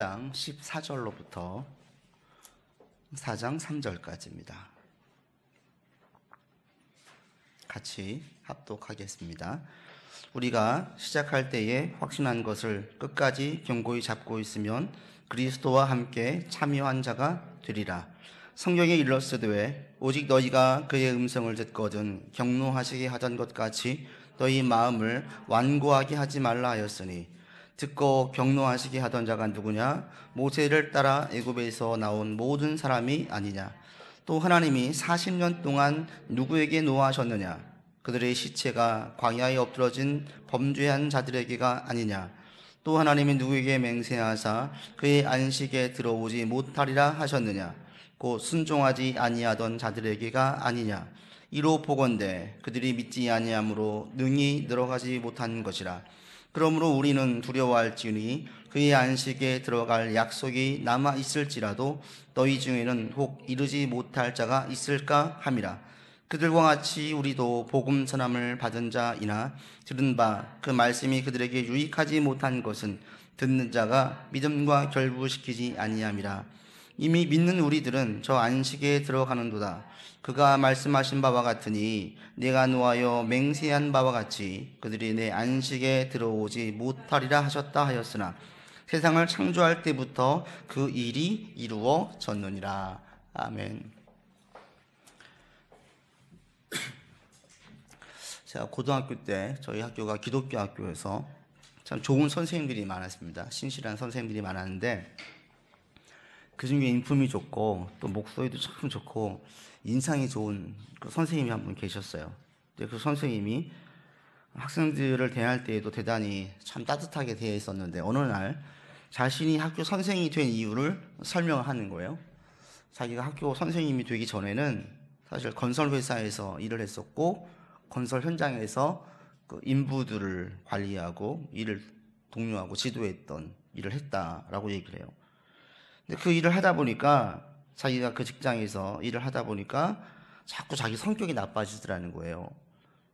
4장 14절로부터 4장 3절까지입니다. 같이 합독하겠습니다. 우리가 시작할 때에 확신한 것을 끝까지 견고히 잡고 있으면 그리스도와 함께 참여한 자가 되리라. 성경에 일렀으되 오직 너희가 그의 음성을 듣거든 경노하시게 하던 것 같이 너희 마음을 완고하게 하지 말라 하였으니 듣고 경노하시게 하던 자가 누구냐? 모세를 따라 애굽에서 나온 모든 사람이 아니냐? 또 하나님이 40년 동안 누구에게 노하셨느냐? 그들의 시체가 광야에 엎드러진 범죄한 자들에게가 아니냐? 또 하나님이 누구에게 맹세하사 그의 안식에 들어오지 못하리라 하셨느냐? 곧 순종하지 아니하던 자들에게가 아니냐? 이로 보건대 그들이 믿지 아니함으로 능히 들어가지 못한 것이라. 그러므로 우리는 두려워할지니 그의 안식에 들어갈 약속이 남아 있을지라도 너희 중에는 혹 이르지 못할 자가 있을까 함이라. 그들과 같이 우리도 복음 전함을 받은 자이나 들은 바 그 말씀이 그들에게 유익하지 못한 것은 듣는 자가 믿음과 결부시키지 아니함이라. 이미 믿는 우리들은 저 안식에 들어가는도다. 그가 말씀하신 바와 같으니 내가 노하여 맹세한 바와 같이 그들이 내 안식에 들어오지 못하리라 하셨다 하였으나 세상을 창조할 때부터 그 일이 이루어졌느니라. 아멘. 제가 고등학교 때 저희 학교가 기독교 학교여서 참 좋은 선생님들이 많았습니다. 신실한 선생님들이 많았는데 그 중에 인품이 좋고 또 목소리도 참 좋고 인상이 좋은 그 선생님이 한 분 계셨어요. 그 선생님이 학생들을 대할 때에도 대단히 참 따뜻하게 대해 있었는데 어느 날 자신이 학교 선생님이 된 이유를 설명을 하는 거예요. 자기가 학교 선생님이 되기 전에는 사실 건설회사에서 일을 했었고 건설 현장에서 그 인부들을 관리하고 일을 독려하고 지도했던 일을 했다라고 얘기를 해요. 근데 그 일을 하다 보니까 자기가 그 직장에서 일을 하다 보니까 자꾸 자기 성격이 나빠지더라는 거예요.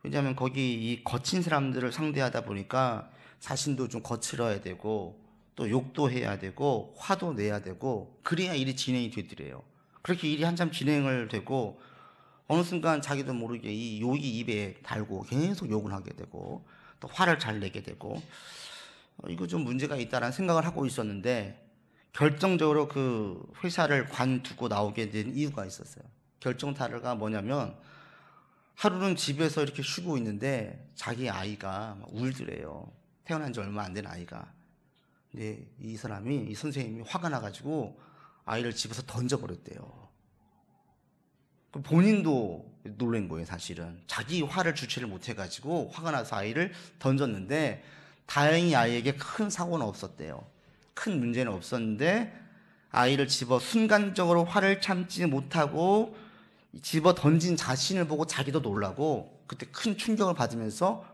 왜냐하면 거기 이 거친 사람들을 상대하다 보니까 자신도 좀 거칠어야 되고 또 욕도 해야 되고 화도 내야 되고 그래야 일이 진행이 되더래요. 그렇게 일이 한참 진행을 되고 어느 순간 자기도 모르게 이 욕이 입에 달고 계속 욕을 하게 되고 또 화를 잘 내게 되고 이거 좀 문제가 있다라는 생각을 하고 있었는데 결정적으로 그 회사를 관두고 나오게 된 이유가 있었어요. 결정타가 뭐냐면 하루는 집에서 이렇게 쉬고 있는데 자기 아이가 막 울더래요. 태어난 지 얼마 안 된 아이가. 근데 이 사람이, 이 선생님이 화가 나가지고 아이를 집에서 던져버렸대요. 본인도 놀란 거예요, 사실은. 자기 화를 주체를 못해가지고 화가 나서 아이를 던졌는데 다행히 아이에게 큰 사고는 없었대요. 큰 문제는 없었는데 아이를 순간적으로 화를 참지 못하고 집어 던진 자신을 보고 자기도 놀라고 그때 큰 충격을 받으면서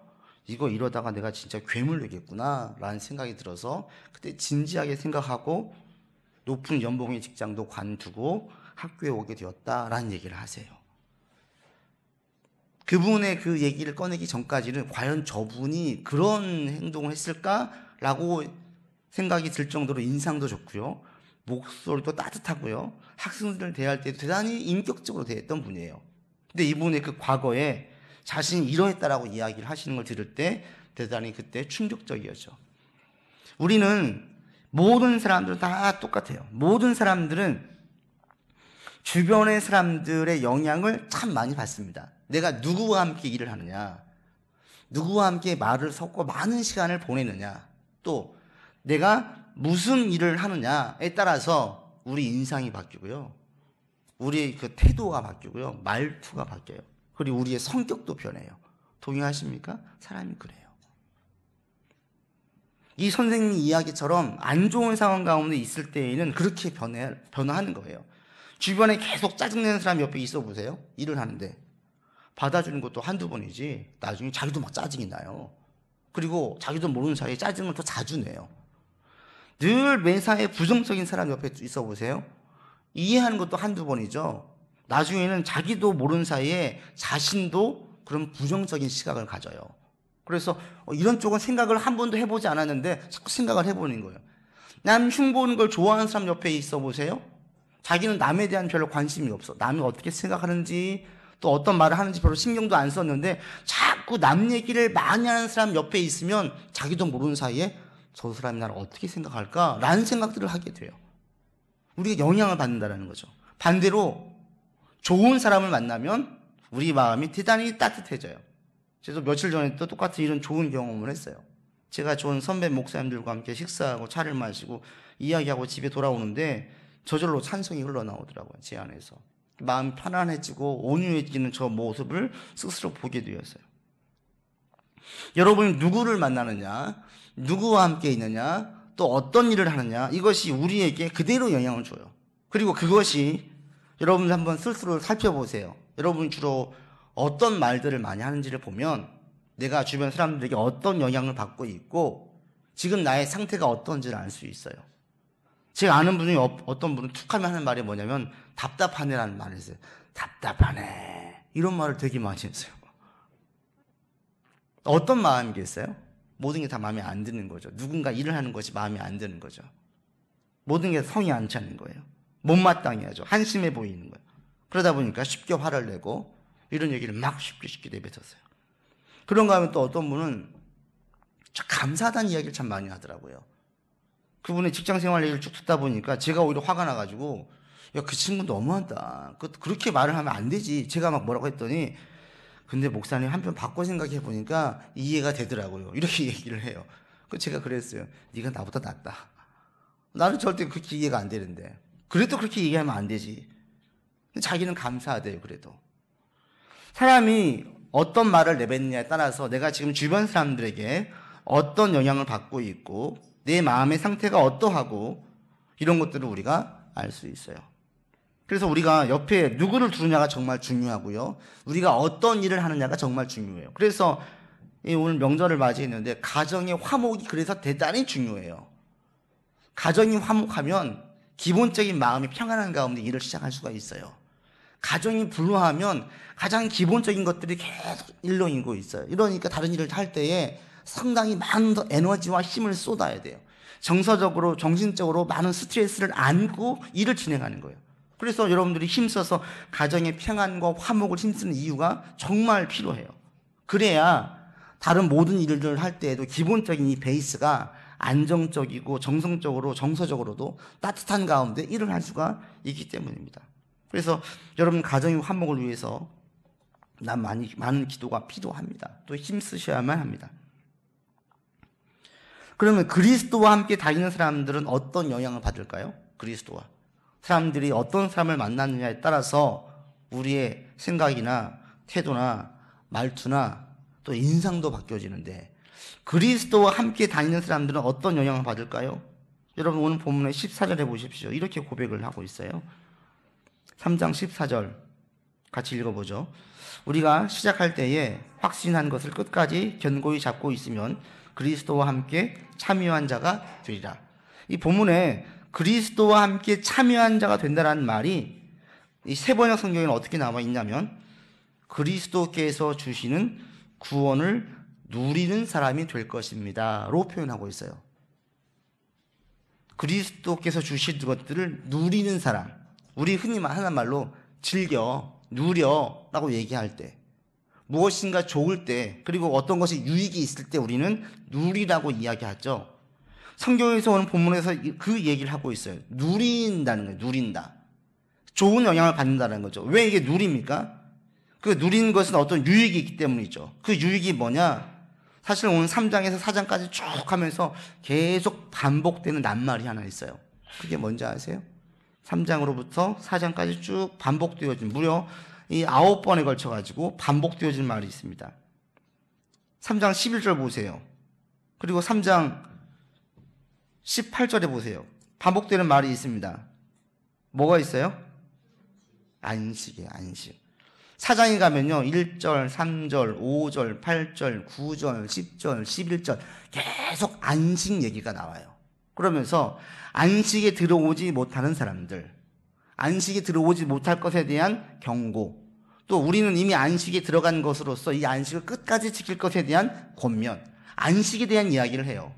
이거 이러다가 내가 진짜 괴물 되겠구나 라는 생각이 들어서 그때 진지하게 생각하고 높은 연봉의 직장도 관두고 학교에 오게 되었다라는 얘기를 하세요. 그분의 그 얘기를 꺼내기 전까지는 과연 저분이 그런 행동을 했을까라고 생각이 들 정도로 인상도 좋고요. 목소리도 따뜻하고요. 학생들을 대할 때도 대단히 인격적으로 대했던 분이에요. 근데 이분의 그 과거에 자신이 이러했다라고 이야기를 하시는 걸 들을 때 대단히 그때 충격적이었죠. 우리는 모든 사람들은 다 똑같아요. 모든 사람들은 주변의 사람들의 영향을 참 많이 받습니다. 내가 누구와 함께 일을 하느냐, 누구와 함께 말을 섞고 많은 시간을 보내느냐, 또 내가 무슨 일을 하느냐에 따라서 우리 인상이 바뀌고요. 우리의 그 태도가 바뀌고요. 말투가 바뀌어요. 그리고 우리의 성격도 변해요. 동의하십니까? 사람이 그래요. 이 선생님 이야기처럼 안 좋은 상황 가운데 있을 때에는 그렇게 변화하는 거예요. 주변에 계속 짜증내는 사람이 옆에 있어 보세요. 일을 하는데. 받아주는 것도 한두 번이지 나중에 자기도 막 짜증이 나요. 그리고 자기도 모르는 사이에 짜증을 더 자주 내요. 늘 매사에 부정적인 사람 옆에 있어 보세요. 이해하는 것도 한두 번이죠. 나중에는 자기도 모르는 사이에 자신도 그런 부정적인 시각을 가져요. 그래서 이런 쪽은 생각을 한 번도 해보지 않았는데 자꾸 생각을 해보는 거예요. 남 흉보는 걸 좋아하는 사람 옆에 있어 보세요. 자기는 남에 대한 별로 관심이 없어. 남이 어떻게 생각하는지 또 어떤 말을 하는지 별로 신경도 안 썼는데 자꾸 남 얘기를 많이 하는 사람 옆에 있으면 자기도 모르는 사이에 저 사람이 나를 어떻게 생각할까? 라는 생각들을 하게 돼요. 우리가 영향을 받는다는 거죠. 반대로 좋은 사람을 만나면 우리 마음이 대단히 따뜻해져요. 저도 며칠 전에 또 똑같은 이런 좋은 경험을 했어요. 제가 좋은 선배 목사님들과 함께 식사하고 차를 마시고 이야기하고 집에 돌아오는데 저절로 찬송이 흘러나오더라고요. 제 안에서. 마음이 편안해지고 온유해지는 저 모습을 스스로 보게 되었어요. 여러분이 누구를 만나느냐, 누구와 함께 있느냐, 또 어떤 일을 하느냐, 이것이 우리에게 그대로 영향을 줘요. 그리고 그것이 여러분 한번 스스로 살펴보세요. 여러분이 주로 어떤 말들을 많이 하는지를 보면 내가 주변 사람들에게 어떤 영향을 받고 있고 지금 나의 상태가 어떤지를 알 수 있어요. 제가 아는 분이 어떤 분은 툭 하면 하는 말이 뭐냐면 답답하네라는 말을 했어요. 답답하네. 이런 말을 되게 많이 했어요. 어떤 마음이겠어요? 모든 게 다 마음에 안 드는 거죠. 누군가 일을 하는 것이 마음에 안 드는 거죠. 모든 게 성이 안 차는 거예요. 못마땅해하죠. 한심해 보이는 거예요. 그러다 보니까 쉽게 화를 내고 이런 얘기를 막 쉽게 내뱉었어요. 그런가 하면 또 어떤 분은 감사하다는 이야기를 참 많이 하더라고요. 그분의 직장생활 얘기를 쭉 듣다 보니까 제가 오히려 화가 나가지고 야, 그 친구 너무한다. 그렇게 말을 하면 안 되지. 제가 막 뭐라고 했더니 근데 목사님 한편 바꿔 생각해 보니까 이해가 되더라고요. 이렇게 얘기를 해요. 제가 그랬어요. 네가 나보다 낫다. 나는 절대 그렇게 이해가 안 되는데. 그래도 그렇게 얘기하면 안 되지. 자기는 감사하대요. 그래도. 사람이 어떤 말을 내뱉느냐에 따라서 내가 지금 주변 사람들에게 어떤 영향을 받고 있고 내 마음의 상태가 어떠하고 이런 것들을 우리가 알 수 있어요. 그래서 우리가 옆에 누구를 두느냐가 정말 중요하고요. 우리가 어떤 일을 하느냐가 정말 중요해요. 그래서 오늘 명절을 맞이했는데 가정의 화목이 그래서 대단히 중요해요. 가정이 화목하면 기본적인 마음이 평안한 가운데 일을 시작할 수가 있어요. 가정이 불화하면 가장 기본적인 것들이 계속 일렁이고 있어요. 이러니까 다른 일을 할 때에 상당히 많은 에너지와 힘을 쏟아야 돼요. 정서적으로, 정신적으로 많은 스트레스를 안고 일을 진행하는 거예요. 그래서 여러분들이 힘써서 가정의 평안과 화목을 힘쓰는 이유가 정말 필요해요. 그래야 다른 모든 일을 할 때에도 기본적인 이 베이스가 안정적이고 정성적으로, 정서적으로도 따뜻한 가운데 일을 할 수가 있기 때문입니다. 그래서 여러분 가정의 화목을 위해서 많은 기도가 필요합니다. 또 힘쓰셔야만 합니다. 그러면 그리스도와 함께 다니는 사람들은 어떤 영향을 받을까요? 그리스도와. 사람들이 어떤 사람을 만나느냐에 따라서 우리의 생각이나 태도나 말투나 또 인상도 바뀌어지는데 그리스도와 함께 다니는 사람들은 어떤 영향을 받을까요? 여러분 오늘 본문의 14절에 보십시오. 이렇게 고백을 하고 있어요. 3장 14절 같이 읽어보죠. 우리가 시작할 때에 확신한 것을 끝까지 견고히 잡고 있으면 그리스도와 함께 참여한 자가 되리라. 이 본문에 그리스도와 함께 참여한 자가 된다는 말이 이 세번역 성경에는 어떻게 나와 있냐면 그리스도께서 주시는 구원을 누리는 사람이 될 것입니다 로 표현하고 있어요. 그리스도께서 주신 것들을 누리는 사람, 우리 흔히 하는 말로 즐겨, 누려 라고 얘기할 때 무엇인가 좋을 때 그리고 어떤 것이 유익이 있을 때 우리는 누리라고 이야기하죠. 성경에서 오는 본문에서 그 얘기를 하고 있어요. 누린다는 거예요. 누린다. 좋은 영향을 받는다는 거죠. 왜 이게 누립니까? 그 누리는 것은 어떤 유익이 있기 때문이죠. 그 유익이 뭐냐? 사실 오늘 3장에서 4장까지 쭉 하면서 계속 반복되는 낱말이 하나 있어요. 그게 뭔지 아세요? 3장으로부터 4장까지 쭉 반복되어진 무려 이 9번에 걸쳐가지고 반복되어진 말이 있습니다. 3장 11절 보세요. 그리고 3장 18절에 보세요. 반복되는 말이 있습니다. 뭐가 있어요? 안식이에요. 안식. 4장에 가면요 1절, 3절, 5절, 8절, 9절, 10절, 11절 계속 안식 얘기가 나와요. 그러면서 안식에 들어오지 못하는 사람들, 안식에 들어오지 못할 것에 대한 경고, 또 우리는 이미 안식에 들어간 것으로서 이 안식을 끝까지 지킬 것에 대한 권면, 안식에 대한 이야기를 해요.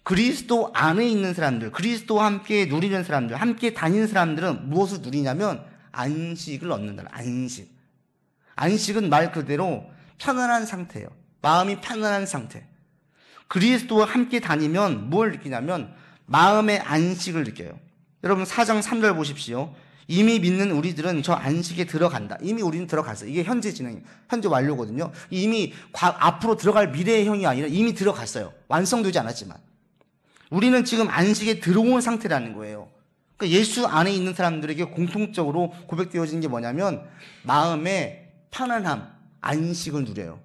그리스도 안에 있는 사람들, 그리스도와 함께 누리는 사람들, 함께 다니는 사람들은 무엇을 누리냐면 안식을 얻는다. 안식. 안식은 말 그대로 편안한 상태예요. 마음이 편안한 상태. 그리스도와 함께 다니면 뭘 느끼냐면 마음의 안식을 느껴요. 여러분 4장 3절 보십시오. 이미 믿는 우리들은 저 안식에 들어간다. 이미 우리는 들어갔어요. 이게 현재 진행, 현재 완료거든요. 이미 앞으로 들어갈 미래형이 아니라 이미 들어갔어요. 완성되지 않았지만. 우리는 지금 안식에 들어온 상태라는 거예요. 그러니까 예수 안에 있는 사람들에게 공통적으로 고백되어진 게 뭐냐면 마음의 편안함, 안식을 누려요.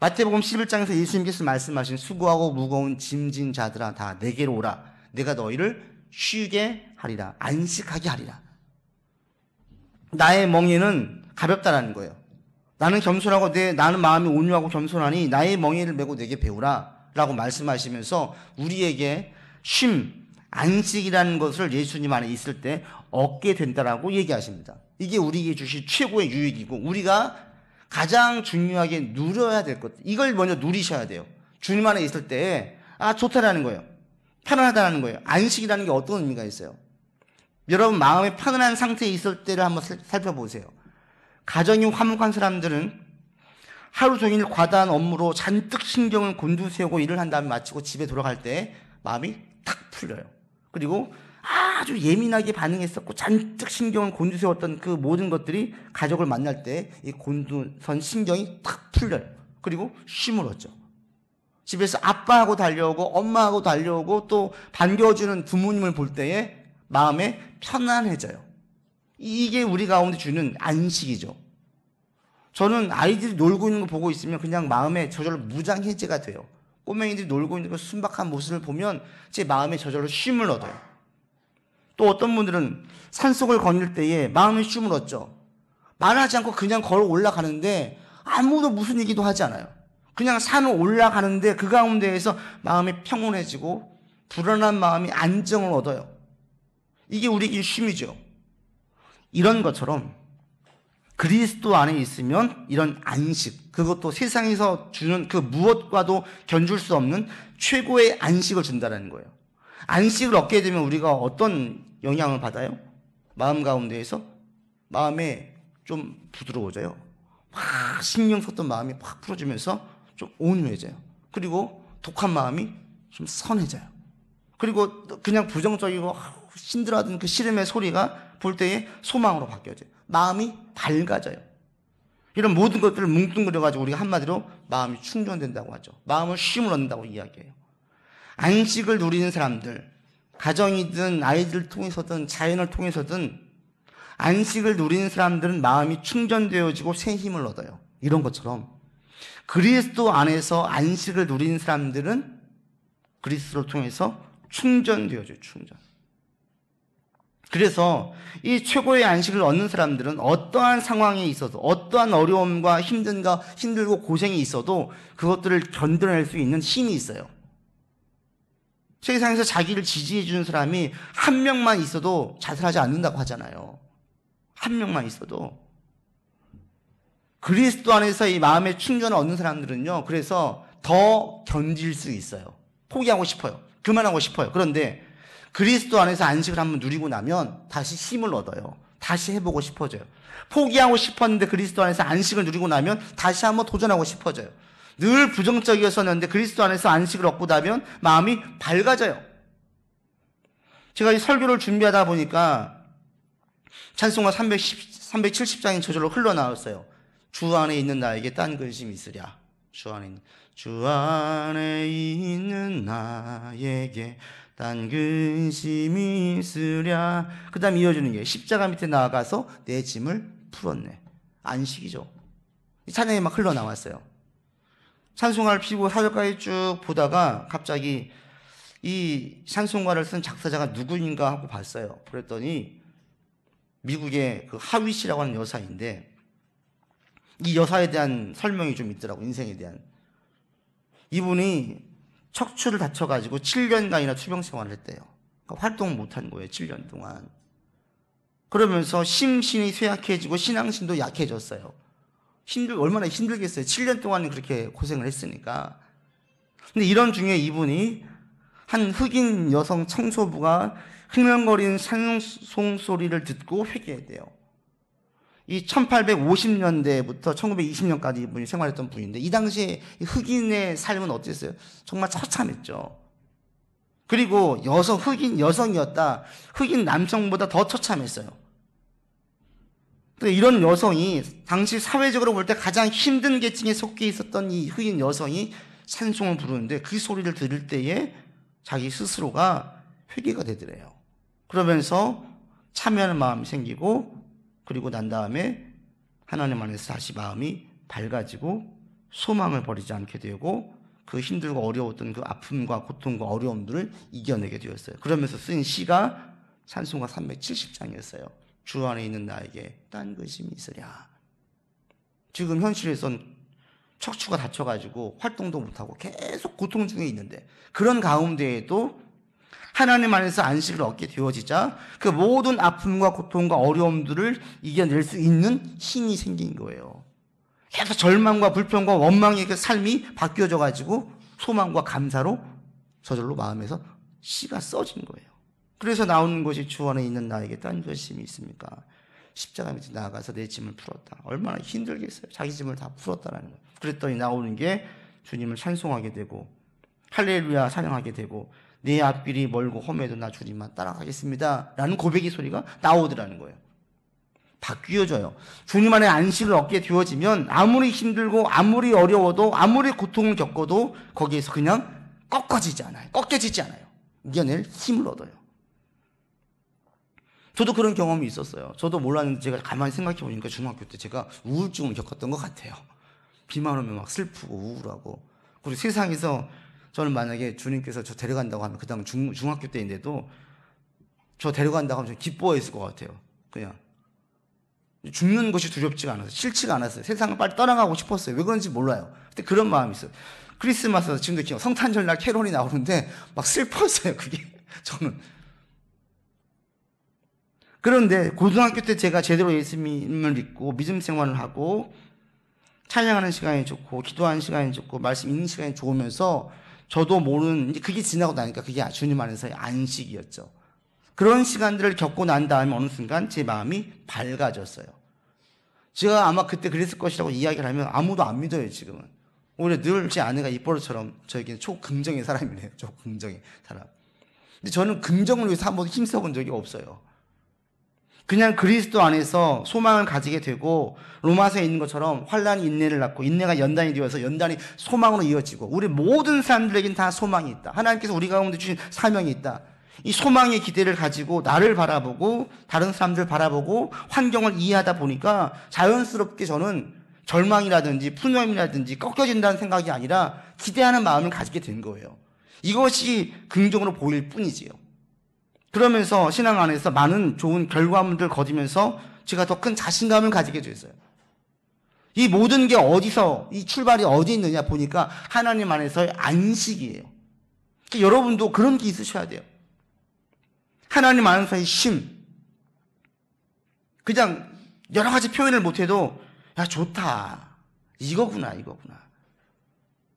마태복음 11장에서 예수님께서 말씀하신 수고하고 무거운 짐진 자들아 다 내게로 오라. 내가 너희를 쉬게 하리라. 안식하게 하리라. 나의 멍에는 가볍다라는 거예요. 나는 겸손하고 나는 마음이 온유하고 겸손하니 나의 멍에를 메고 내게 배우라 라고 말씀하시면서 우리에게 쉼, 안식이라는 것을 예수님 안에 있을 때 얻게 된다라고 얘기하십니다. 이게 우리에게 주신 최고의 유익이고 우리가 가장 중요하게 누려야 될 것, 이걸 먼저 누리셔야 돼요. 주님 안에 있을 때 좋다라는 거예요. 편안하다는 거예요. 안식이라는 게 어떤 의미가 있어요? 여러분 마음의 편안한 상태에 있을 때를 한번 살펴보세요. 가정이 화목한 사람들은 하루 종일 과다한 업무로 잔뜩 신경을 곤두세우고 일을 한 다음에 마치고 집에 돌아갈 때 마음이 탁 풀려요. 그리고 아주 예민하게 반응했었고 잔뜩 신경을 곤두세웠던 그 모든 것들이 가족을 만날 때 이 곤두선 신경이 탁 풀려요. 그리고 쉼을 얻죠. 집에서 아빠하고 달려오고 엄마하고 달려오고 또 반겨주는 부모님을 볼 때에 마음에 편안해져요. 이게 우리 가운데 주는 안식이죠. 저는 아이들이 놀고 있는 거 보고 있으면 그냥 마음에 저절로 무장해제가 돼요. 꼬맹이들이 놀고 있는 그 순박한 모습을 보면 제 마음에 저절로 쉼을 얻어요. 또 어떤 분들은 산속을 거닐 때에 마음의 쉼을 얻죠. 말하지 않고 그냥 걸어 올라가는데 아무도 무슨 얘기도 하지 않아요. 그냥 산을 올라가는데 그 가운데에서 마음이 평온해지고 불안한 마음이 안정을 얻어요. 이게 우리에게 쉼이죠. 이런 것처럼 그리스도 안에 있으면 이런 안식, 그것도 세상에서 주는 그 무엇과도 견줄 수 없는 최고의 안식을 준다는 거예요. 안식을 얻게 되면 우리가 어떤 영향을 받아요? 마음 가운데에서 마음에 좀 부드러워져요. 막 신경 썼던 마음이 확 풀어지면서 좀 온유해져요. 그리고 독한 마음이 좀 선해져요. 그리고 그냥 부정적이고 힘들어하던 그 시름의 소리가 볼 때에 소망으로 바뀌어져요. 마음이 밝아져요. 이런 모든 것들을 뭉뚱그려가지고 우리가 한마디로 마음이 충전된다고 하죠. 마음을 쉼을 얻는다고 이야기해요. 안식을 누리는 사람들, 가정이든 아이들을 통해서든 자연을 통해서든 안식을 누리는 사람들은 마음이 충전되어지고 새 힘을 얻어요. 이런 것처럼 그리스도 안에서 안식을 누리는 사람들은 그리스도를 통해서 충전되어져요. 충전. 그래서 이 최고의 안식을 얻는 사람들은 어떠한 상황에 있어도 어떠한 어려움과 힘들고 고생이 있어도 그것들을 견뎌낼 수 있는 힘이 있어요. 세상에서 자기를 지지해 주는 사람이 한 명만 있어도 자살하지 않는다고 하잖아요. 한 명만 있어도. 그리스도 안에서 이 마음의 충전을 얻는 사람들은요, 그래서 더 견딜 수 있어요. 포기하고 싶어요. 그만하고 싶어요. 그런데 그리스도 안에서 안식을 한번 누리고 나면 다시 힘을 얻어요. 다시 해보고 싶어져요. 포기하고 싶었는데 그리스도 안에서 안식을 누리고 나면 다시 한번 도전하고 싶어져요. 늘 부정적이었었는데 그리스도 안에서 안식을 얻고 나면 마음이 밝아져요. 제가 이 설교를 준비하다 보니까 찬송가 370장이 저절로 흘러나왔어요. 주 안에 있는 나에게 딴 근심이 있으랴. 주 안에 있는 나에게 딴 근심이 있으랴. 그 다음 이어지는 게 십자가 밑에 나아가서 내 짐을 풀었네. 안식이죠. 이 찬양이 막 흘러나왔어요. 찬송가를 피고 사절까지 쭉 보다가 갑자기 이 찬송가를 쓴 작사자가 누구인가 하고 봤어요. 그랬더니 미국의 그 하위시라고 하는 여사인데 이 여사에 대한 설명이 좀 있더라고. 인생에 대한. 이분이 척추를 다쳐가지고 7년간이나 투병 생활을 했대요. 그러니까 활동을 못한 거예요. 7년 동안. 그러면서 심신이 쇠약해지고 신앙심도 약해졌어요. 얼마나 힘들겠어요. 7년 동안 그렇게 고생을 했으니까. 근데 이런 중에 이분이 한 흑인 여성 청소부가 흥얼거리는 찬송 소리를 듣고 회개했대요. 이 1850년대부터 1920년까지 이분이 생활했던 분인데, 이 당시에 흑인의 삶은 어땠어요? 정말 처참했죠. 그리고 흑인 여성이었다. 흑인 남성보다 더 처참했어요. 이런 여성이 당시 사회적으로 볼 때 가장 힘든 계층에 속해 있었던 이 흑인 여성이 찬송을 부르는데, 그 소리를 들을 때에 자기 스스로가 회개가 되더래요. 그러면서 참여하는 마음이 생기고, 그리고 난 다음에 하나님 안에서 다시 마음이 밝아지고 소망을 버리지 않게 되고, 그 힘들고 어려웠던 그 아픔과 고통과 어려움들을 이겨내게 되었어요. 그러면서 쓴 시가 찬송가 370장이었어요. 주 안에 있는 나에게 딴 것이 있으랴. 지금 현실에선 척추가 다쳐가지고 활동도 못하고 계속 고통 중에 있는데, 그런 가운데에도 하나님 안에서 안식을 얻게 되어지자 그 모든 아픔과 고통과 어려움들을 이겨낼 수 있는 힘이 생긴 거예요. 계속 절망과 불평과 원망의 그 삶이 바뀌어져 가지고 소망과 감사로 저절로 마음에서 씨가 써진 거예요. 그래서 나오는 것이 주 안에 있는 나에게 딴 것이 있습니까? 십자가 밑에 나아가서 내 짐을 풀었다. 얼마나 힘들겠어요. 자기 짐을 다 풀었다라는 거예요. 그랬더니 나오는 게 주님을 찬송하게 되고 할렐루야 찬양하게 되고, 내 앞길이 멀고 험해도 나 주님만 따라가겠습니다 라는 고백의 소리가 나오더라는 거예요. 바뀌어져요. 주님 안에 안식을 얻게 되어지면 아무리 힘들고 아무리 어려워도 아무리 고통을 겪어도 거기에서 그냥 꺾어지지 않아요. 이겨낼 힘을 얻어요. 저도 그런 경험이 있었어요. 저도 몰랐는데 제가 가만히 생각해 보니까 중학교 때 제가 우울증을 겪었던 것 같아요. 비만 오면 막 슬프고 우울하고. 그리고 세상에서 저는 만약에 주님께서 저 데려간다고 하면, 그 다음 중학교 때인데도 저 데려간다고 하면 기뻐했을 것 같아요. 그냥 죽는 것이 두렵지가 않았어요. 싫지가 않았어요. 세상을 빨리 떠나가고 싶었어요. 왜 그런지 몰라요. 근데 그런 마음이 있어요. 크리스마스, 지금도 기억, 성탄절날 캐롤이 나오는데 막 슬펐어요. 그게 저는. 그런데 고등학교 때 제가 제대로 예수님을 믿고 믿음 생활을 하고 찬양하는 시간이 좋고 기도하는 시간이 좋고 말씀 읽는 시간이 좋으면서 저도 모르는, 이제 그게 지나고 나니까 그게 주님 안에서의 안식이었죠. 그런 시간들을 겪고 난 다음에 어느 순간 제 마음이 밝아졌어요. 제가 아마 그때 그랬을 것이라고 이야기를 하면 아무도 안 믿어요, 지금은. 오히려 늘 제 아내가 입버릇처럼 저에게는 초긍정의 사람이네요. 초긍정의 사람. 근데 저는 긍정을 위해서 한번 힘써본 적이 없어요. 그냥 그리스도 안에서 소망을 가지게 되고, 로마서에 있는 것처럼 환난이 인내를 낳고 인내가 연단이 되어서 연단이 소망으로 이어지고, 우리 모든 사람들에겐 다 소망이 있다. 하나님께서 우리 가운데 주신 사명이 있다. 이 소망의 기대를 가지고 나를 바라보고 다른 사람들 바라보고 환경을 이해하다 보니까 자연스럽게 저는 절망이라든지 푸념이라든지 꺾여진다는 생각이 아니라 기대하는 마음을 가지게 된 거예요. 이것이 긍정으로 보일 뿐이지요. 그러면서 신앙 안에서 많은 좋은 결과물들 거두면서 제가 더 큰 자신감을 가지게 됐어요. 이 모든 게 어디서, 이 출발이 어디 있느냐 보니까 하나님 안에서의 안식이에요. 여러분도 그런 게 있으셔야 돼요. 하나님 안에서의 쉼. 그냥 여러 가지 표현을 못해도 야 좋다, 이거구나.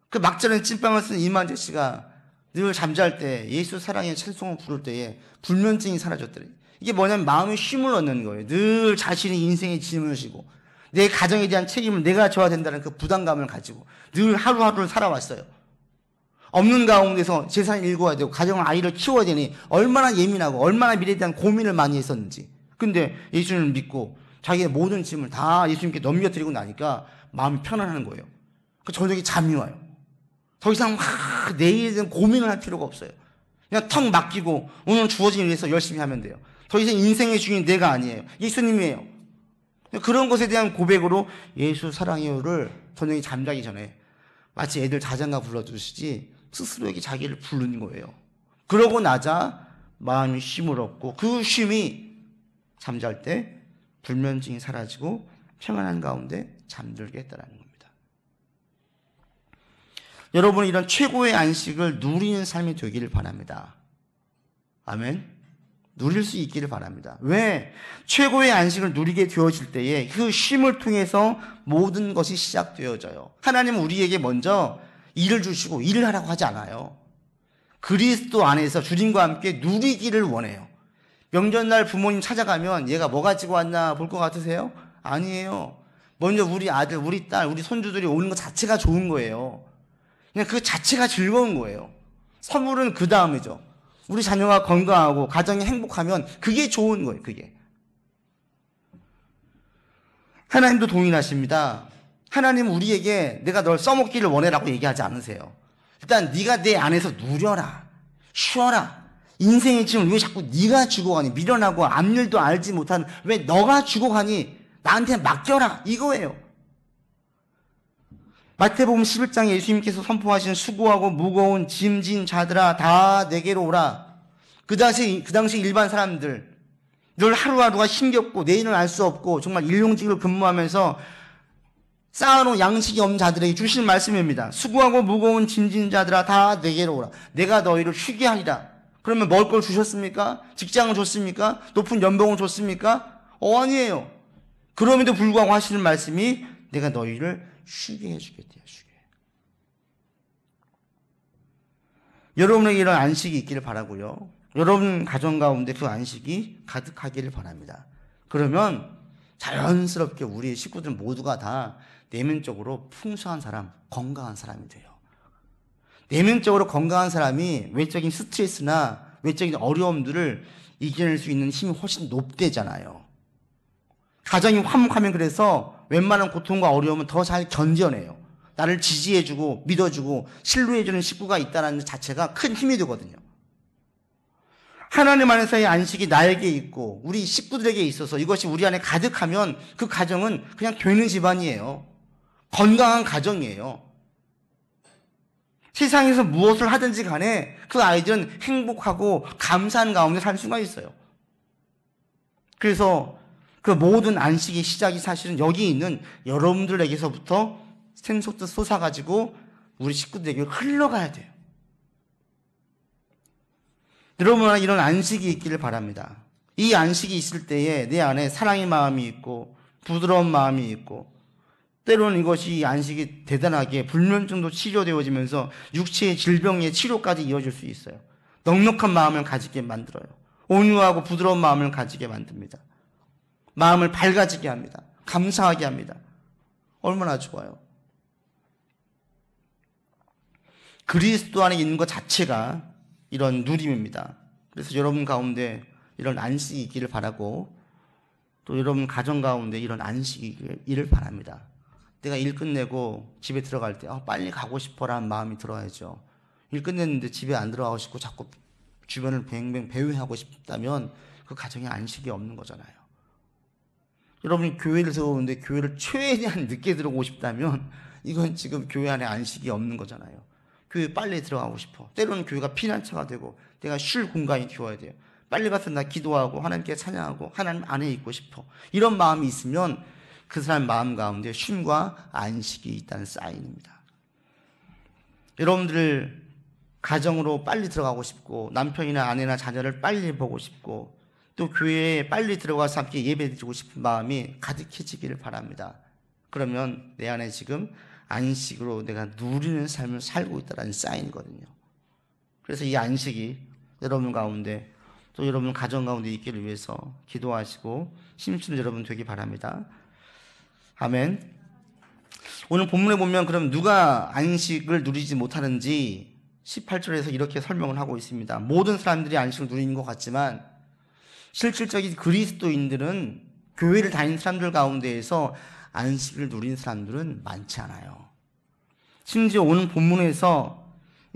그 막자는 찐빵을 쓴 이만재 씨가 늘 잠잘 때 예수 사랑의 찬송을 부를 때에 불면증이 사라졌더래. 이게 뭐냐면 마음에 쉼을 얻는 거예요. 늘 자신이 인생의 짐을 지고 내 가정에 대한 책임을 내가 져야 된다는 그 부담감을 가지고 늘 하루하루를 살아왔어요. 없는 가운데서 재산을 일궈야 되고 가정을, 아이를 키워야 되니 얼마나 예민하고 얼마나 미래에 대한 고민을 많이 했었는지. 근데 예수님을 믿고 자기의 모든 짐을 다 예수님께 넘겨드리고 나니까 마음이 편안한 거예요. 그 저녁에 잠이 와요. 더 이상 막 내일에 대한 고민을 할 필요가 없어요. 그냥 턱 맡기고 오늘 주어진 일 위해서 열심히 하면 돼요. 더 이상 인생의 주인이 내가 아니에요. 예수님이에요. 그런 것에 대한 고백으로 예수 사랑해요를 저녁에 잠자기 전에 마치 애들 자장가 불러주시지 스스로에게 자기를 부르는 거예요. 그러고 나자 마음이 쉼을 얻고 그 쉼이 잠잘 때 불면증이 사라지고 평안한 가운데 잠들게 했다는 겁니다. 여러분은 이런 최고의 안식을 누리는 삶이 되기를 바랍니다. 아멘. 누릴 수 있기를 바랍니다. 왜? 최고의 안식을 누리게 되어질 때에 그 쉼을 통해서 모든 것이 시작되어져요. 하나님은 우리에게 먼저 일을 주시고 일을 하라고 하지 않아요. 그리스도 안에서 주님과 함께 누리기를 원해요. 명절날 부모님 찾아가면 얘가 뭐 가지고 왔나 볼 것 같으세요? 아니에요. 먼저 우리 아들, 우리 딸, 우리 손주들이 오는 것 자체가 좋은 거예요. 그냥 그 자체가 즐거운 거예요. 선물은 그 다음이죠. 우리 자녀가 건강하고 가정이 행복하면 그게 좋은 거예요. 그게. 하나님도 동일하십니다. 하나님은 우리에게 내가 널 써먹기를 원해라고 얘기하지 않으세요. 일단 네가 내 안에서 누려라. 쉬어라. 인생의 짐을 왜 자꾸 네가 주고 가니? 미련하고 앞일도 알지 못한 왜 너가 주고 가니? 나한테 맡겨라. 이거예요. 마태복음 11장에 예수님께서 선포하신 수고하고 무거운 짐진 자들아 다 내게로 오라. 그 당시 일반 사람들 늘 하루하루가 힘겹고 내일은 알 수 없고 정말 일용직을 근무하면서 쌓아놓은 양식이 없는 자들에게 주신 말씀입니다. 수고하고 무거운 짐진 자들아 다 내게로 오라. 내가 너희를 쉬게 하리라. 그러면 먹을 걸 주셨습니까? 직장을 줬습니까? 높은 연봉을 줬습니까? 아니에요. 그럼에도 불구하고 하시는 말씀이 내가 너희를 쉬게 해주겠대요. 쉬게. 여러분에게 이런 안식이 있기를 바라고요. 여러분 가정 가운데 그 안식이 가득하기를 바랍니다. 그러면 자연스럽게 우리 식구들 모두가 다 내면적으로 풍성한 사람, 건강한 사람이 돼요. 내면적으로 건강한 사람이 외적인 스트레스나 외적인 어려움들을 이겨낼 수 있는 힘이 훨씬 높대잖아요. 가정이 화목하면 그래서 웬만한 고통과 어려움은 더 잘 견뎌내요. 나를 지지해주고 믿어주고 신뢰해주는 식구가 있다는 것 자체가 큰 힘이 되거든요. 하나님 안에서의 안식이 나에게 있고 우리 식구들에게 있어서 이것이 우리 안에 가득하면 그 가정은 그냥 되는 집안이에요. 건강한 가정이에요. 세상에서 무엇을 하든지 간에 그 아이들은 행복하고 감사한 가운데 살 수가 있어요. 그래서 그 모든 안식의 시작이 사실은 여기 있는 여러분들에게서부터 샘솟듯 솟아가지고 우리 식구들에게 흘러가야 돼요. 여러분은 이런 안식이 있기를 바랍니다. 이 안식이 있을 때에 내 안에 사랑의 마음이 있고 부드러운 마음이 있고 때로는 이것이 안식이 대단하게 불면증도 치료되어지면서 육체의 질병의 치료까지 이어질 수 있어요. 넉넉한 마음을 가지게 만들어요. 온유하고 부드러운 마음을 가지게 만듭니다. 마음을 밝아지게 합니다. 감사하게 합니다. 얼마나 좋아요. 그리스도 안에 있는 것 자체가 이런 누림입니다. 그래서 여러분 가운데 이런 안식이 있기를 바라고 또 여러분 가정 가운데 이런 안식이 있기를 바랍니다. 내가 일 끝내고 집에 들어갈 때 빨리 가고 싶어라는 마음이 들어야죠. 일 끝냈는데 집에 안 들어가고 싶고 자꾸 주변을 뱅뱅 배회하고 싶다면 그 가정에 안식이 없는 거잖아요. 여러분이 교회를 세우는데 교회를 최대한 늦게 들어오고 싶다면 이건 지금 교회 안에 안식이 없는 거잖아요. 교회 빨리 들어가고 싶어. 때로는 교회가 피난처가 되고 내가 쉴 공간이 되어야 돼요. 빨리 가서 나 기도하고 하나님께 찬양하고 하나님 안에 있고 싶어. 이런 마음이 있으면 그 사람 마음 가운데 쉼과 안식이 있다는 사인입니다. 여러분들 가정으로 빨리 들어가고 싶고 남편이나 아내나 자녀를 빨리 보고 싶고 또 교회에 빨리 들어가서 함께 예배드리고 싶은 마음이 가득해지기를 바랍니다. 그러면 내 안에 지금 안식으로 내가 누리는 삶을 살고 있다는 사인이거든요. 그래서 이 안식이 여러분 가운데 또 여러분 가정 가운데 있기를 위해서 기도하시고 힘쓰는 여러분 되기 바랍니다. 아멘. 오늘 본문에 보면 그럼 누가 안식을 누리지 못하는지 18절에서 이렇게 설명을 하고 있습니다. 모든 사람들이 안식을 누리는 것 같지만 실질적인 그리스도인들은 교회를 다니는 사람들 가운데에서 안식을 누리는 사람들은 많지 않아요. 심지어 오늘 본문에서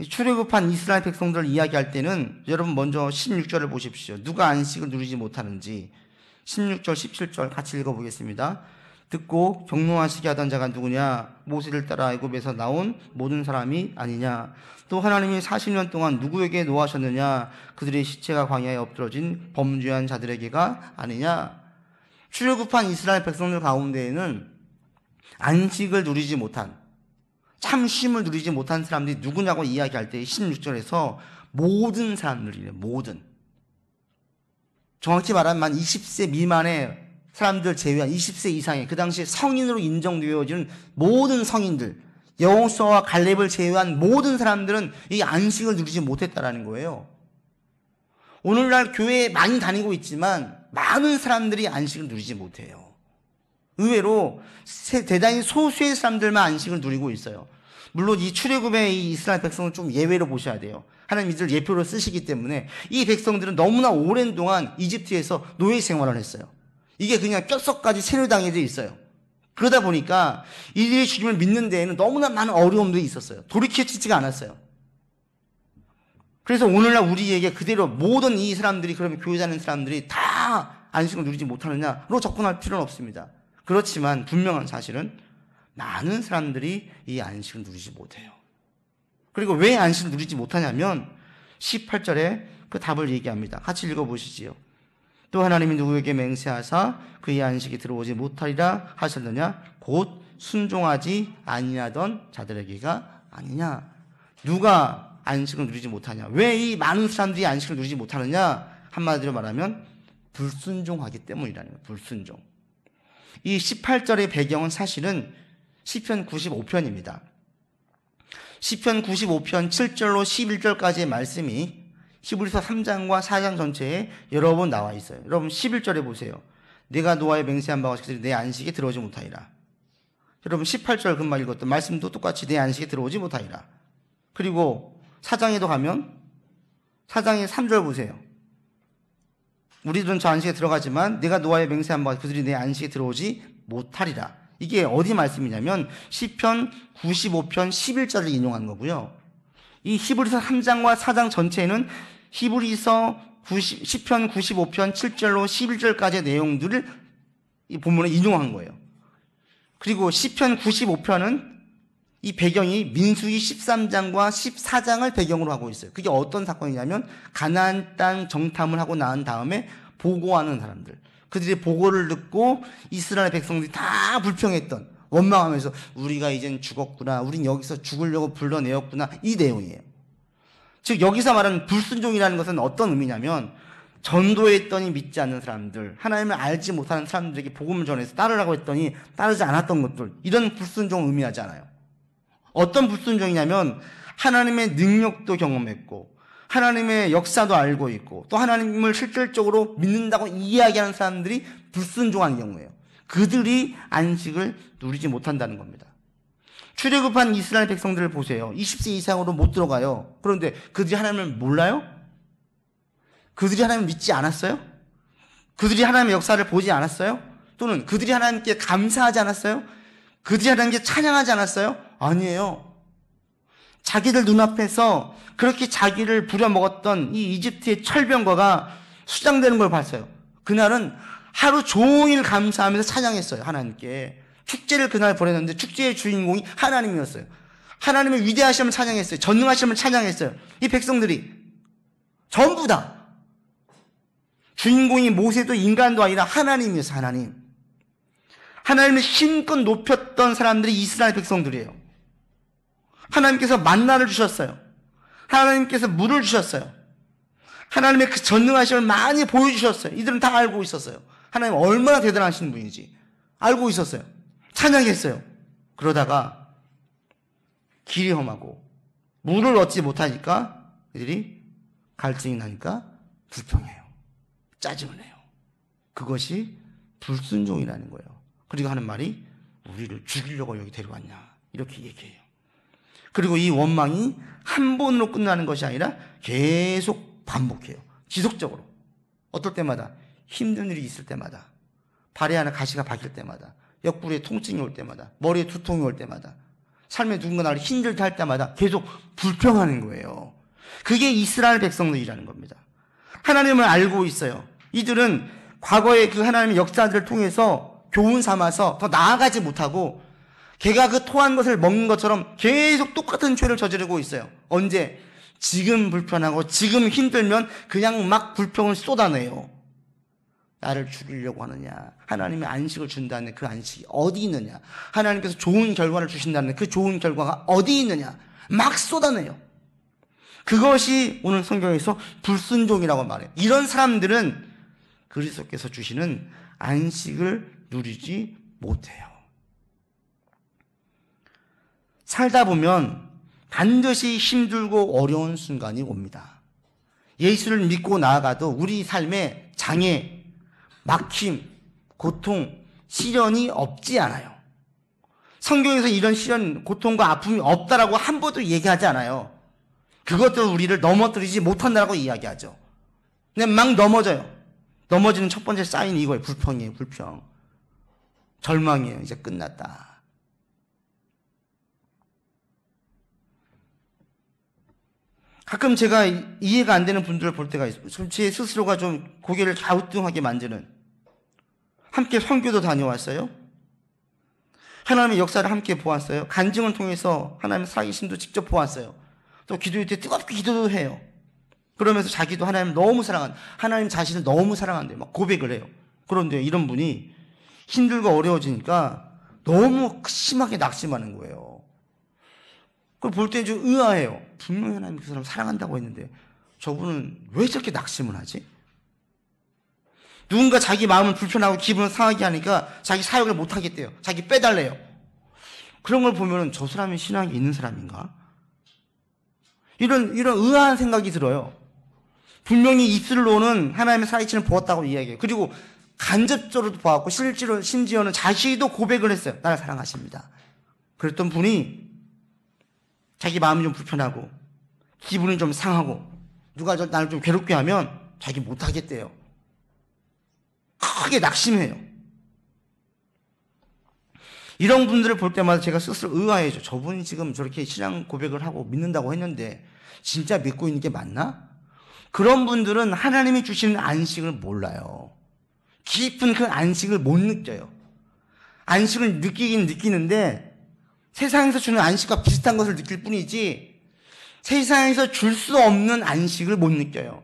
출애굽한 이스라엘 백성들을 이야기할 때는 여러분 먼저 16절을 보십시오. 누가 안식을 누리지 못하는지 16절 17절 같이 읽어보겠습니다. 듣고 경노하시게 하던 자가 누구냐? 모세를 따라 애굽에서 나온 모든 사람이 아니냐? 또 하나님이 40년 동안 누구에게 노하셨느냐? 그들의 시체가 광야에 엎드러진 범죄한 자들에게가 아니냐? 출애굽한 이스라엘 백성들 가운데에는 안식을 누리지 못한 참 쉼을 누리지 못한 사람들이 누구냐고 이야기할 때 16절에서 모든 사람들이래요. 모든. 정확히 말하면 만 20세 미만의 사람들 제외한 20세 이상의 그 당시에 성인으로 인정되어지는 모든 성인들 여호수아와 갈렙을 제외한 모든 사람들은 이 안식을 누리지 못했다라는 거예요. 오늘날 교회에 많이 다니고 있지만 많은 사람들이 안식을 누리지 못해요. 의외로 대단히 소수의 사람들만 안식을 누리고 있어요. 물론 이 출애굽의 이 이스라엘 백성은 좀 예외로 보셔야 돼요. 하나님 이들 예표로 쓰시기 때문에 이 백성들은 너무나 오랜 동안 이집트에서 노예 생활을 했어요. 이게 그냥 뼛속까지 체류당해져 있어요. 그러다 보니까 이들이 주님을 믿는 데에는 너무나 많은 어려움들이 있었어요. 돌이켜지지가 않았어요. 그래서 오늘날 우리에게 그대로 모든 이 사람들이, 그러면 교회 다니는 사람들이 다 안식을 누리지 못하느냐로 접근할 필요는 없습니다. 그렇지만 분명한 사실은 많은 사람들이 이 안식을 누리지 못해요. 그리고 왜 안식을 누리지 못하냐면 18절에 그 답을 얘기합니다. 같이 읽어보시지요. 또 하나님이 누구에게 맹세하사 그의 안식에 들어오지 못하리라 하셨느냐? 곧 순종하지 아니하던 자들에게가 아니냐? 누가 안식을 누리지 못하냐? 왜 이 많은 사람들이 안식을 누리지 못하느냐? 한마디로 말하면 불순종하기 때문이라는 거예요. 불순종. 이 18절의 배경은 사실은 시편 95편입니다. 시편 95편 7절로 11절까지의 말씀이 히브리서 3장과 4장 전체에 여러 번 나와 있어요. 여러분 11절에 보세요. 내가 노아에 맹세한 바와 같이 내 안식에 들어오지 못하리라. 여러분 18절 금방 읽었던 말씀도 똑같이 내 안식에 들어오지 못하리라. 그리고 4장에도 가면 4장의 3절 보세요. 우리들은 저 안식에 들어가지만 내가 노아에 맹세한 바와 그들이 내 안식에 들어오지 못하리라. 이게 어디 말씀이냐면 시편 95편 11절을 인용한 거고요. 이 히브리서 3장과 4장 전체는 히브리서 시편 95편 7절로 11절까지의 내용들을 이 본문에 인용한 거예요. 그리고 시편 95편은 이 배경이 민수기 13장과 14장을 배경으로 하고 있어요. 그게 어떤 사건이냐면 가나안 땅 정탐을 하고 난 다음에 보고하는 사람들, 그들의 보고를 듣고 이스라엘 백성들이 다 불평했던, 원망하면서 우리가 이젠 죽었구나, 우린 여기서 죽으려고 불러내었구나, 이 내용이에요. 즉 여기서 말하는 불순종이라는 것은 어떤 의미냐면 전도했더니 믿지 않는 사람들, 하나님을 알지 못하는 사람들에게 복음을 전해서 따르라고 했더니 따르지 않았던 것들, 이런 불순종을 의미하지 않아요. 어떤 불순종이냐면 하나님의 능력도 경험했고 하나님의 역사도 알고 있고 또 하나님을 실질적으로 믿는다고 이야기하는 사람들이 불순종한 경우예요. 그들이 안식을 누리지 못한다는 겁니다. 출애굽한 이스라엘 백성들을 보세요. 20세 이상으로 못 들어가요. 그런데 그들이 하나님을 몰라요? 그들이 하나님을 믿지 않았어요? 그들이 하나님의 역사를 보지 않았어요? 또는 그들이 하나님께 감사하지 않았어요? 그들이 하나님께 찬양하지 않았어요? 아니에요. 자기들 눈앞에서 그렇게 자기를 부려먹었던 이 이집트의 철병거가 수장되는 걸 봤어요. 그날은 하루 종일 감사하면서 찬양했어요. 하나님께. 축제를 그날 보냈는데 축제의 주인공이 하나님이었어요. 하나님의 위대하심을 찬양했어요. 전능하심을 찬양했어요. 이 백성들이 전부 다. 주인공이 모세도 인간도 아니라 하나님이었어요. 하나님. 하나님을 힘껏 높였던 사람들이 이스라엘 백성들이에요. 하나님께서 만나를 주셨어요. 하나님께서 물을 주셨어요. 하나님의 그 전능하심을 많이 보여주셨어요. 이들은 다 알고 있었어요. 하나님 얼마나 대단하신 분인지 알고 있었어요. 찬양했어요. 그러다가 길이 험하고 물을 얻지 못하니까 이들이 갈증이 나니까 불평해요. 짜증을 내요. 그것이 불순종이라는 거예요. 그리고 하는 말이 우리를 죽이려고 여기 데려왔냐 이렇게 얘기해요. 그리고 이 원망이 한 번으로 끝나는 것이 아니라 계속 반복해요. 지속적으로. 어떨 때마다 힘든 일이 있을 때마다, 발에 하나 가시가 박힐 때마다, 옆구리에 통증이 올 때마다, 머리에 두통이 올 때마다, 삶에 누군가 나를 힘들게 할 때마다 계속 불평하는 거예요. 그게 이스라엘 백성들이라는 겁니다. 하나님을 알고 있어요. 이들은 과거의 그 하나님의 역사들을 통해서 교훈 삼아서 더 나아가지 못하고 개가 그 토한 것을 먹는 것처럼 계속 똑같은 죄를 저지르고 있어요. 언제? 지금 불편하고 지금 힘들면 그냥 막 불평을 쏟아내요. 나를 죽이려고 하느냐, 하나님의 안식을 준다는 그 안식이 어디 있느냐, 하나님께서 좋은 결과를 주신다는 그 좋은 결과가 어디 있느냐 막 쏟아내요. 그것이 오늘 성경에서 불순종이라고 말해요. 이런 사람들은 그리스도께서 주시는 안식을 누리지 못해요. 살다 보면 반드시 힘들고 어려운 순간이 옵니다. 예수를 믿고 나아가도 우리 삶에 장애, 막힘, 고통, 시련이 없지 않아요. 성경에서 이런 시련, 고통과 아픔이 없다라고 한 번도 얘기하지 않아요. 그것들은 우리를 넘어뜨리지 못한다고 이야기하죠. 그냥 막 넘어져요. 넘어지는 첫 번째 사인이 이거예요. 불평이에요. 불평. 절망이에요. 이제 끝났다. 가끔 제가 이해가 안 되는 분들을 볼 때가 있어요. 제 스스로가 좀 고개를 갸우뚱하게 만드는. 함께 선교도 다녀왔어요. 하나님의 역사를 함께 보았어요. 간증을 통해서 하나님의 살아계심도 직접 보았어요. 또 기도할 때 뜨겁게 기도도 해요. 그러면서 자기도 하나님 너무 사랑한다. 하나님 자신을 너무 사랑한대. 막 고백을 해요. 그런데 이런 분이 힘들고 어려워지니까 너무 심하게 낙심하는 거예요. 그걸 볼 때 좀 의아해요. 분명히 하나님 그 사람 사랑한다고 했는데 저분은 왜 저렇게 낙심을 하지? 누군가 자기 마음을 불편하고 기분을 상하게 하니까 자기 사역을 못 하겠대요. 자기 빼달래요. 그런 걸 보면 저 사람이 신앙이 있는 사람인가? 이런 의아한 생각이 들어요. 분명히 입술로는 하나님의 살아계심을 보았다고 이야기해요. 그리고 간접적으로도 보았고 실제로 심지어는 자신도 고백을 했어요. 나를 사랑하십니다. 그랬던 분이 자기 마음이 좀 불편하고 기분이 좀 상하고 누가 나를 좀 괴롭게 하면 자기 못 하겠대요. 크게 낙심해요. 이런 분들을 볼 때마다 제가 스스로 의아해져. 저분이 지금 저렇게 신앙 고백을 하고 믿는다고 했는데 진짜 믿고 있는 게 맞나? 그런 분들은 하나님이 주시는 안식을 몰라요. 깊은 그 안식을 못 느껴요. 안식을 느끼긴 느끼는데 세상에서 주는 안식과 비슷한 것을 느낄 뿐이지 세상에서 줄 수 없는 안식을 못 느껴요.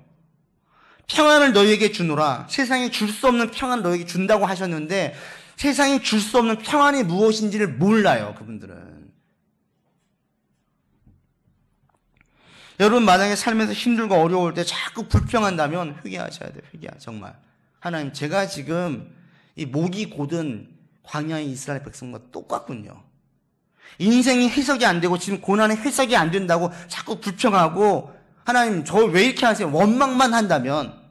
평안을 너희에게 주노라. 세상에 줄 수 없는 평안을 너희에게 준다고 하셨는데 세상에 줄 수 없는 평안이 무엇인지를 몰라요. 그분들은. 여러분 만약에 살면서 힘들고 어려울 때 자꾸 불평한다면 회개하셔야 돼요. 정말. 하나님 제가 지금 이 목이 곧은 광야의 이스라엘 백성과 똑같군요. 인생이 해석이 안 되고 지금 고난이 해석이 안 된다고 자꾸 불평하고 하나님 저 왜 이렇게 하세요? 원망만 한다면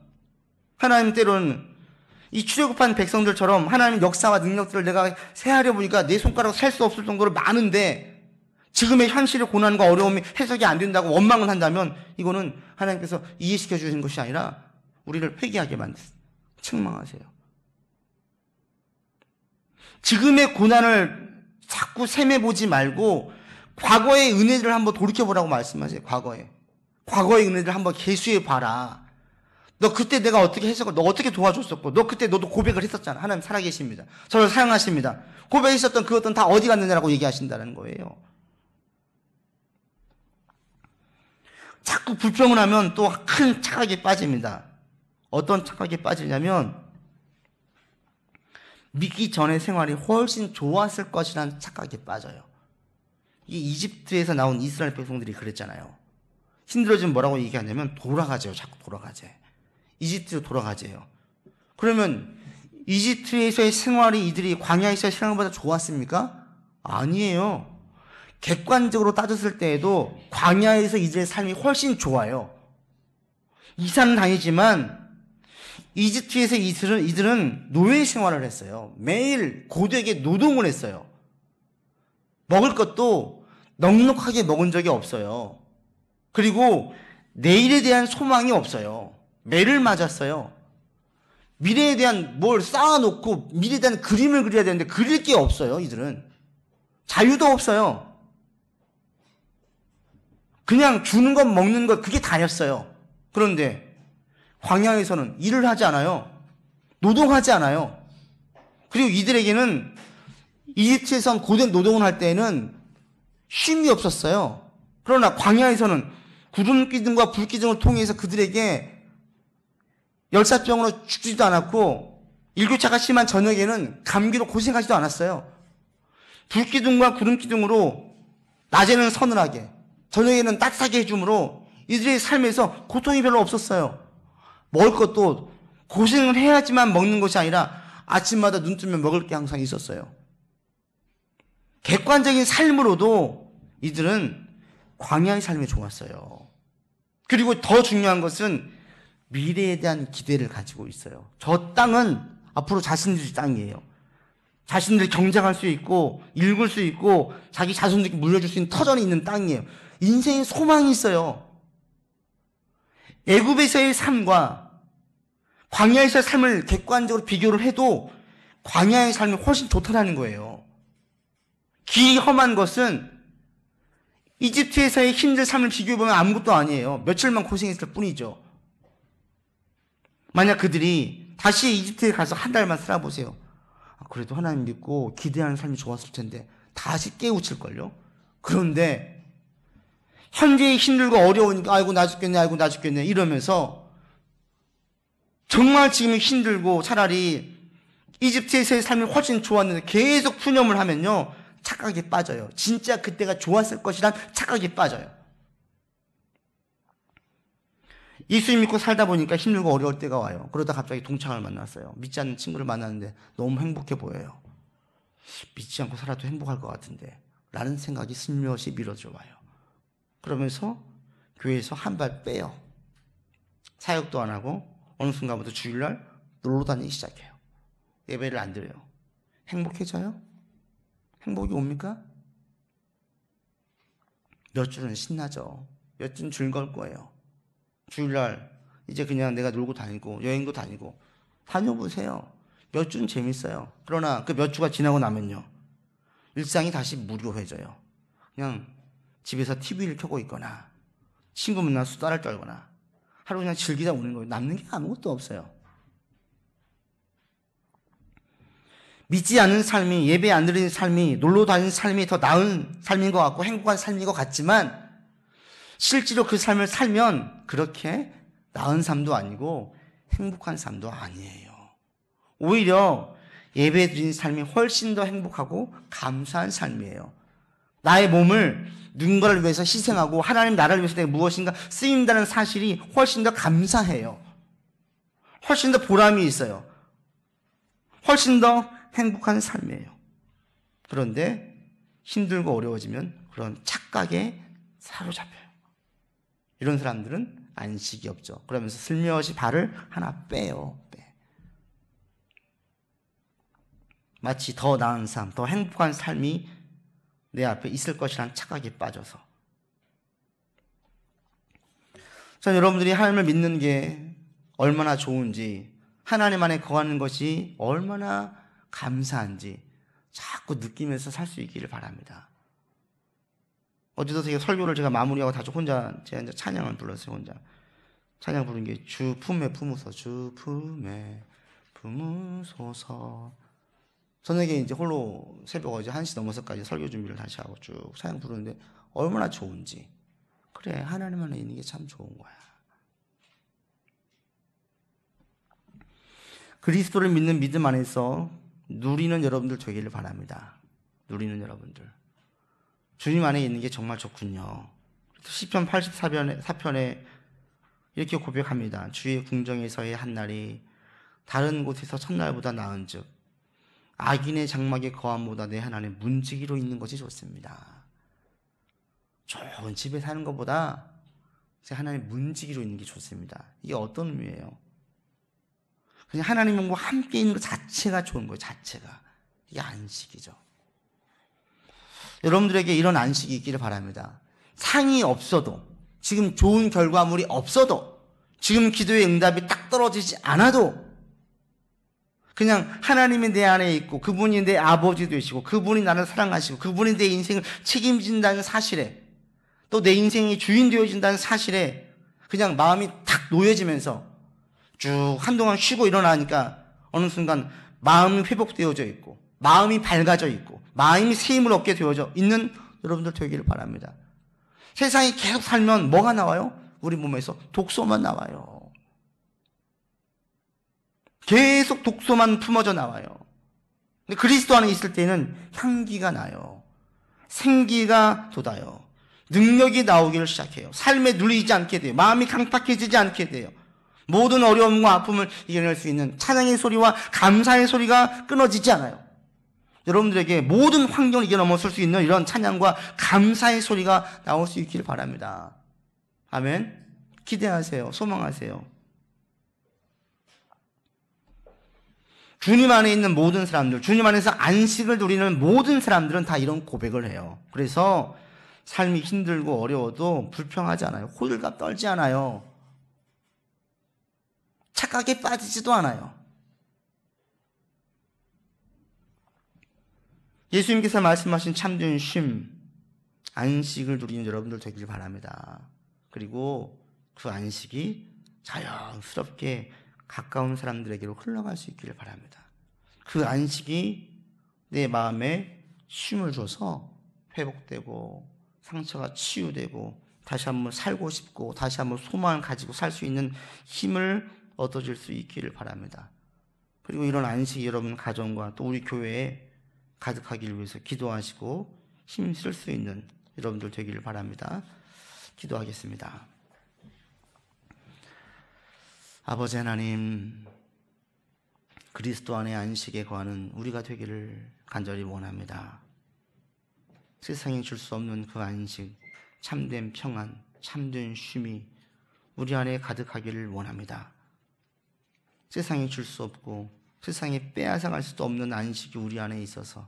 하나님 때로는 이 출애굽한 백성들처럼 하나님의 역사와 능력들을 내가 세하려 보니까 내 손가락으로 셀 수 없을 정도로 많은데 지금의 현실의 고난과 어려움이 해석이 안 된다고 원망을 한다면 이거는 하나님께서 이해시켜 주신 것이 아니라 우리를 회개하게 만드세요. 책망하세요. 지금의 고난을 자꾸 셈해보지 말고 과거의 은혜들을 한번 돌이켜보라고 말씀하세요. 과거의 은혜들을 한번 계수해봐라. 너 그때 내가 어떻게 했었고 너 어떻게 도와줬었고 너 그때 너도 고백을 했었잖아. 하나님 살아계십니다. 저를 사랑하십니다. 고백했었던 그것들은 다 어디 갔느냐라고 얘기하신다는 거예요. 자꾸 불평을 하면 또 큰 착각에 빠집니다. 어떤 착각에 빠지냐면 믿기 전의 생활이 훨씬 좋았을 것이라는 착각에 빠져요. 이 이집트에서 나온 이스라엘 백성들이 그랬잖아요. 힘들어지면 뭐라고 얘기하냐면 돌아가재요. 자꾸 돌아가재. 이집트로 돌아가재요. 그러면 이집트에서의 생활이 이들이 광야에서의 생활보다 좋았습니까? 아니에요. 객관적으로 따졌을 때에도 광야에서 이들의 삶이 훨씬 좋아요. 이사는 다니지만 이집트에서 이들은 노예 생활을 했어요. 매일 고되게 노동을 했어요. 먹을 것도 넉넉하게 먹은 적이 없어요. 그리고 내일에 대한 소망이 없어요. 매를 맞았어요. 미래에 대한 뭘 쌓아놓고 미래에 대한 그림을 그려야 되는데 그릴 게 없어요. 이들은. 자유도 없어요. 그냥 주는 것 먹는 것 그게 다였어요. 그런데 광야에서는 일을 하지 않아요. 노동하지 않아요. 그리고 이들에게는 이집트에선 고된 노동을 할 때에는 쉼이 없었어요. 그러나 광야에서는 구름 기둥과 불 기둥을 통해서 그들에게 열사병으로 죽지도 않았고 일교차가 심한 저녁에는 감기로 고생하지도 않았어요. 불 기둥과 구름 기둥으로 낮에는 서늘하게 저녁에는 따뜻하게 해줌으로 이들의 삶에서 고통이 별로 없었어요. 먹을 것도 고생을 해야지만 먹는 것이 아니라 아침마다 눈 뜨면 먹을 게 항상 있었어요. 객관적인 삶으로도 이들은 광야의 삶이 좋았어요. 그리고 더 중요한 것은 미래에 대한 기대를 가지고 있어요. 저 땅은 앞으로 자신들의 땅이에요. 자신들이 경쟁할 수 있고 읽을 수 있고 자기 자손들에게 물려줄 수 있는 터전이 있는 땅이에요. 인생에 소망이 있어요. 애굽에서의 삶과 광야에서의 삶을 객관적으로 비교를 해도 광야의 삶이 훨씬 좋다라는 거예요. 길이 험한 것은 이집트에서의 힘든 삶을 비교해보면 아무것도 아니에요. 며칠만 고생했을 뿐이죠. 만약 그들이 다시 이집트에 가서 한 달만 살아보세요. 그래도 하나님 믿고 기대하는 삶이 좋았을 텐데 다시 깨우칠걸요. 그런데 현재 힘들고 어려우니까 아이고 나 죽겠네 이러면서 정말 지금 힘들고 차라리 이집트에서의 삶이 훨씬 좋았는데 계속 푸념을 하면요 착각에 빠져요. 진짜 그때가 좋았을 것이란 착각에 빠져요. 예수 믿고 살다 보니까 힘들고 어려울 때가 와요. 그러다 갑자기 동창을 만났어요. 믿지 않는 친구를 만났는데 너무 행복해 보여요. 믿지 않고 살아도 행복할 것 같은데 라는 생각이 슬며시 밀어들어와요. 그러면서 교회에서 한 발 빼요. 사역도 안 하고 어느 순간부터 주일날 놀러 다니기 시작해요. 예배를 안 드려요. 행복해져요? 행복이 옵니까? 몇 주는 신나죠. 몇 주는 즐거울 거예요. 주일날 이제 그냥 내가 놀고 다니고 여행도 다니고 다녀보세요. 몇 주는 재밌어요. 그러나 그 몇 주가 지나고 나면요 일상이 다시 무료해져요. 그냥 집에서 TV를 켜고 있거나 친구 만나 수다를 떨거나 하루 그냥 즐기다 오는 거예요. 남는 게 아무것도 없어요. 믿지 않는 삶이, 예배 안 드리는 삶이, 놀러 다니는 삶이 더 나은 삶인 것 같고 행복한 삶인 것 같지만 실제로 그 삶을 살면 그렇게 나은 삶도 아니고 행복한 삶도 아니에요. 오히려 예배 드리는 삶이 훨씬 더 행복하고 감사한 삶이에요. 나의 몸을 누군가를 위해서 희생하고 하나님 나라를 위해서 내가 무엇인가 쓰인다는 사실이 훨씬 더 감사해요. 훨씬 더 보람이 있어요. 훨씬 더 행복한 삶이에요. 그런데 힘들고 어려워지면 그런 착각에 사로잡혀요. 이런 사람들은 안식이 없죠. 그러면서 슬며시 발을 하나 빼요. 마치 더 나은 삶, 더 행복한 삶이 내 앞에 있을 것이라는 착각에 빠져서. 전 여러분들이 하나님을 믿는 게 얼마나 좋은지, 하나님 안에 거하는 것이 얼마나 감사한지 자꾸 느끼면서 살 수 있기를 바랍니다. 어제도 되게 설교를 제가 마무리하고 다시 제가 이제 찬양을 불렀어요. 혼자 찬양 부른 게 주 품에 품으소, 주 품에 품으소서. 저녁에 이제 홀로 새벽 어제 1시 넘어서까지 설교 준비를 다시 하고 쭉 찬양 부르는데 얼마나 좋은지. 그래, 하나님 안에 있는 게 참 좋은 거야. 그리스도를 믿는 믿음 안에서 누리는 여러분들 되기를 바랍니다. 누리는 여러분들. 주님 안에 있는 게 정말 좋군요. 시편 84편에 이렇게 고백합니다. 주의 궁정에서의 한날이 다른 곳에서 첫날보다 나은즉 악인의 장막에 거함보다 내 하나님 문지기로 있는 것이 좋습니다. 좋은 집에 사는 것보다 제 하나님 문지기로 있는 게 좋습니다. 이게 어떤 의미예요? 그냥 하나님과 함께 있는 것 자체가 좋은 거예요. 자체가. 이게 안식이죠. 여러분들에게 이런 안식이 있기를 바랍니다. 상이 없어도, 지금 좋은 결과물이 없어도, 지금 기도의 응답이 딱 떨어지지 않아도 그냥 하나님이 내 안에 있고 그분이 내 아버지 되시고 그분이 나를 사랑하시고 그분이 내 인생을 책임진다는 사실에, 또 내 인생이 주인 되어진다는 사실에 그냥 마음이 탁 놓여지면서 쭉 한동안 쉬고 일어나니까 어느 순간 마음이 회복되어져 있고 마음이 밝아져 있고 마음이 새 힘을 얻게 되어져 있는 여러분들 되기를 바랍니다. 세상이 계속 살면 뭐가 나와요? 우리 몸에서 독소만 나와요. 계속 독소만 품어져 나와요. 근데 그리스도 안에 있을 때는 향기가 나요. 생기가 돋아요. 능력이 나오기를 시작해요. 삶에 눌리지 않게 돼요. 마음이 강팍해지지 않게 돼요. 모든 어려움과 아픔을 이겨낼 수 있는 찬양의 소리와 감사의 소리가 끊어지지 않아요. 여러분들에게 모든 환경을 이겨넘어설 수 있는 이런 찬양과 감사의 소리가 나올 수 있기를 바랍니다. 아멘. 기대하세요. 소망하세요. 주님 안에 있는 모든 사람들, 주님 안에서 안식을 누리는 모든 사람들은 다 이런 고백을 해요. 그래서 삶이 힘들고 어려워도 불평하지 않아요. 호들갑 떨지 않아요. 착각에 빠지지도 않아요. 예수님께서 말씀하신 참된 쉼, 안식을 누리는 여러분들 되길 바랍니다. 그리고 그 안식이 자연스럽게 가까운 사람들에게로 흘러갈 수 있기를 바랍니다. 그 안식이 내 마음에 쉼을 줘서 회복되고 상처가 치유되고 다시 한번 살고 싶고 다시 한번 소망을 가지고 살 수 있는 힘을 얻어질 수 있기를 바랍니다. 그리고 이런 안식이 여러분 가정과 또 우리 교회에 가득하기를 위해서 기도하시고 힘쓸 수 있는 여러분들 되기를 바랍니다. 기도하겠습니다. 아버지 하나님, 그리스도 안의 안식에 거하는 우리가 되기를 간절히 원합니다. 세상이 줄 수 없는 그 안식, 참된 평안, 참된 쉼이 우리 안에 가득하기를 원합니다. 세상이 줄 수 없고 세상에 빼앗아갈 수도 없는 안식이 우리 안에 있어서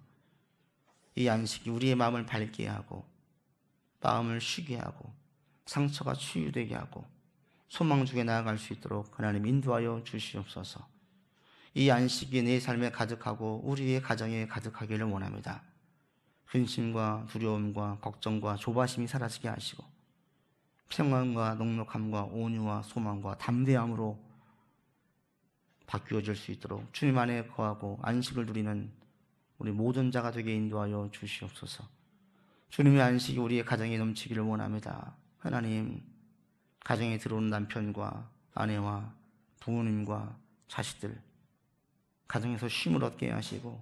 이 안식이 우리의 마음을 밝게 하고 마음을 쉬게 하고 상처가 치유되게 하고 소망 중에 나아갈 수 있도록 하나님 인도하여 주시옵소서. 이 안식이 내 삶에 가득하고 우리의 가정에 가득하기를 원합니다. 근심과 두려움과 걱정과 조바심이 사라지게 하시고 평안과 넉넉함과 온유와 소망과 담대함으로 바뀌어질 수 있도록 주님 안에 거하고 안식을 누리는 우리 모든 자가 되게 인도하여 주시옵소서. 주님의 안식이 우리의 가정에 넘치기를 원합니다. 하나님, 가정에 들어오는 남편과 아내와 부모님과 자식들, 가정에서 쉼을 얻게 하시고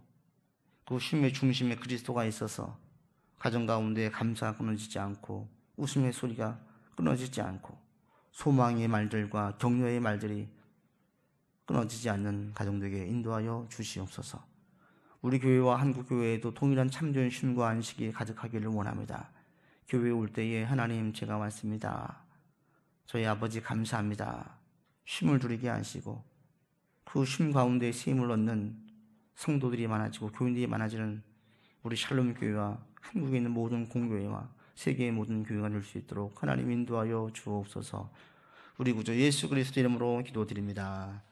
그 쉼의 중심에 그리스도가 있어서 가정 가운데 감사가 끊어지지 않고 웃음의 소리가 끊어지지 않고 소망의 말들과 격려의 말들이 끊어지지 않는 가정되게 인도하여 주시옵소서. 우리 교회와 한국교회에도 동일한 참된 쉼과 안식이 가득하기를 원합니다. 교회에 올 때에 하나님, 제가 왔습니다. 저희 아버지 감사합니다. 쉼을 누리게 하시고 그 쉼 가운데 쓰임을 얻는 성도들이 많아지고 교인들이 많아지는 우리 샬롬 교회와 한국에 있는 모든 공교회와 세계의 모든 교회가 될 수 있도록 하나님 인도하여 주옵소서. 우리 구주 예수 그리스도 이름으로 기도드립니다.